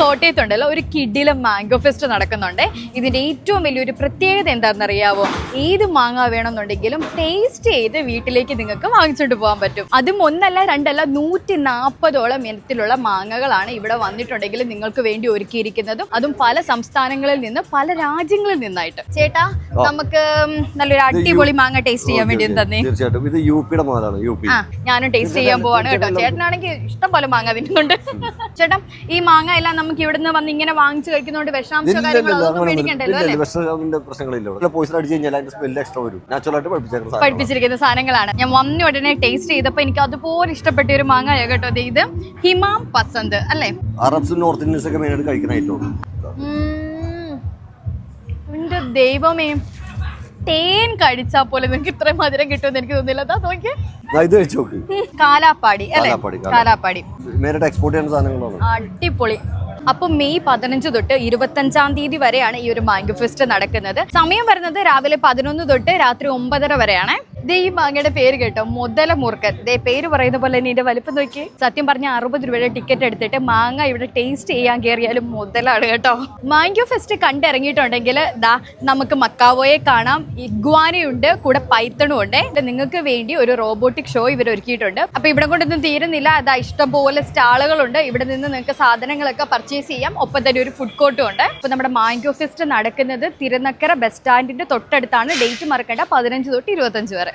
കോട്ടയത്തുണ്ടല്ലോ ഒരു കിഡിലും mango fest നടക്കുന്നുണ്ട്. ഇതിന്റെ ഏറ്റവും വലിയൊരു പ്രത്യേകത എന്താണെന്നറിയാവോ? ഏത് മാങ്ങ വേണമെന്നുണ്ടെങ്കിലും ടേസ്റ്റ് ചെയ്ത് വീട്ടിലേക്ക് നിങ്ങൾക്ക് വാങ്ങിച്ചോണ്ട് പോകാൻ പറ്റും. അതും ഒന്നല്ല രണ്ടല്ല 140ഓളം ഇനത്തിലുള്ള മാങ്ങകളാണ് ഇവിടെ വന്നിട്ടുണ്ടെങ്കിൽ നിങ്ങൾക്ക് വേണ്ടി ഒരുക്കിയിരിക്കുന്നതും. അതും പല സംസ്ഥാനങ്ങളിൽ നിന്ന് പല രാജ്യങ്ങളിൽ നിന്നായിട്ട്. ചേട്ടാ, നമുക്ക് നല്ലൊരു അടിപൊളി മാങ്ങ ടേസ്റ്റ് ചെയ്യാൻ വേണ്ടി തന്നെ. തീർച്ചയായിട്ടും ഇത് യുപിയുടെ മാങ്ങാണ്. ഞാനും ടേസ്റ്റ് ചെയ്യാൻ പോവാണ് കേട്ടോ. ചേട്ടനാണെങ്കിൽ ഇഷ്ടം പോലെ മാങ്ങ തിന്നുന്നുണ്ട്. ചേട്ടാ, ഈ മാങ്ങ എല്ലാം നമുക്ക് ഇവിടുന്ന് വന്ന് ഇങ്ങനെ വാങ്ങിച്ചു കഴിക്കുന്നതുകൊണ്ട് വിഷാംശ കാര്യങ്ങളൊന്നും മേടിക്കണ്ടല്ലോ അല്ലേ? പഠിപ്പിച്ചിരിക്കുന്ന സാധനങ്ങളാണ്. ഞാൻ വന്ന ഉടനെ ടേസ്റ്റ് ചെയ്തപ്പോ എനിക്ക് അതുപോലെ ഇഷ്ടപ്പെട്ട ഒരു മാങ്ങ കേട്ടോ. ഇത് ഹിമാം പസന്ത് അല്ലേ? അറബ്സും നോർത്ത് ഇന്ത്യൻസ് ഒക്കെ മെയിനായിട്ട് കഴിക്കുന്ന ഐറ്റം. എന്റെ ദൈവമേ, തേൻ കഴിച്ചാ പോലെ നിങ്ങൾക്ക് ഇത്രയും മധുരം കിട്ടുമെന്ന് എനിക്ക് തോന്നില്ല. അതാ നോക്കിയേ, കാലാപ്പാടി അല്ലേ? കാലാപ്പാടി എക്സ്പോർട്ട് ചെയ്യുന്ന സാധനങ്ങളാണ്. അടിപൊളി. അപ്പൊ മെയ് 15 തൊട്ട് 25 തീയതി വരെയാണ് ഈ ഒരു മാംഗോ ഫെസ്റ്റ് നടക്കുന്നത്. സമയം വരുന്നത് രാവിലെ 11 തൊട്ട് രാത്രി 9:30 വരെയാണ്. ഈ മാങ്ങയുടെ പേര് കേട്ടോ, മുതല മുറുക്കൻ. പേര് പറയുന്ന പോലെ തന്നെ ഇതിന്റെ വലിപ്പം നോക്കി. സത്യം പറഞ്ഞ 60 രൂപയുടെ ടിക്കറ്റ് എടുത്തിട്ട് മാങ്ങ ഇവിടെ ടേസ്റ്റ് ചെയ്യാൻ കയറിയാലും മുതലാണ് കേട്ടോ. മാംഗോ ഫെസ്റ്റ് കണ്ടിറങ്ങിയിട്ടുണ്ടെങ്കിൽ ദാ നമുക്ക് മക്കാവോയെ കാണാം, ഇഗ്വാനയുണ്ട്, കൂടെ പൈത്തണും ഉണ്ട്. നിങ്ങൾക്ക് വേണ്ടി ഒരു റോബോട്ടിക് ഷോ ഇവർ ഒരുക്കിയിട്ടുണ്ട്. അപ്പൊ ഇവിടെ കൊണ്ടൊന്നും തീരുന്നില്ല. അതാ ഇഷ്ടംപോലെ സ്റ്റാളുകളുണ്ട്. ഇവിടെ നിന്ന് നിങ്ങൾക്ക് സാധനങ്ങളൊക്കെ പർച്ചേസ് ചെയ്യാം. ഒപ്പം തന്നെ ഒരു ഫുഡ് കോർട്ടും ഉണ്ട്. അപ്പൊ നമ്മുടെ മാംഗോ ഫെസ്റ്റ് നടക്കുന്നത് തിരുനക്കര ബസ് സ്റ്റാൻഡിന്റെ തൊട്ടടുത്താണ്. ഡേറ്റ് മറക്കണ്ട, 15 തൊട്ട് 25 വരെ.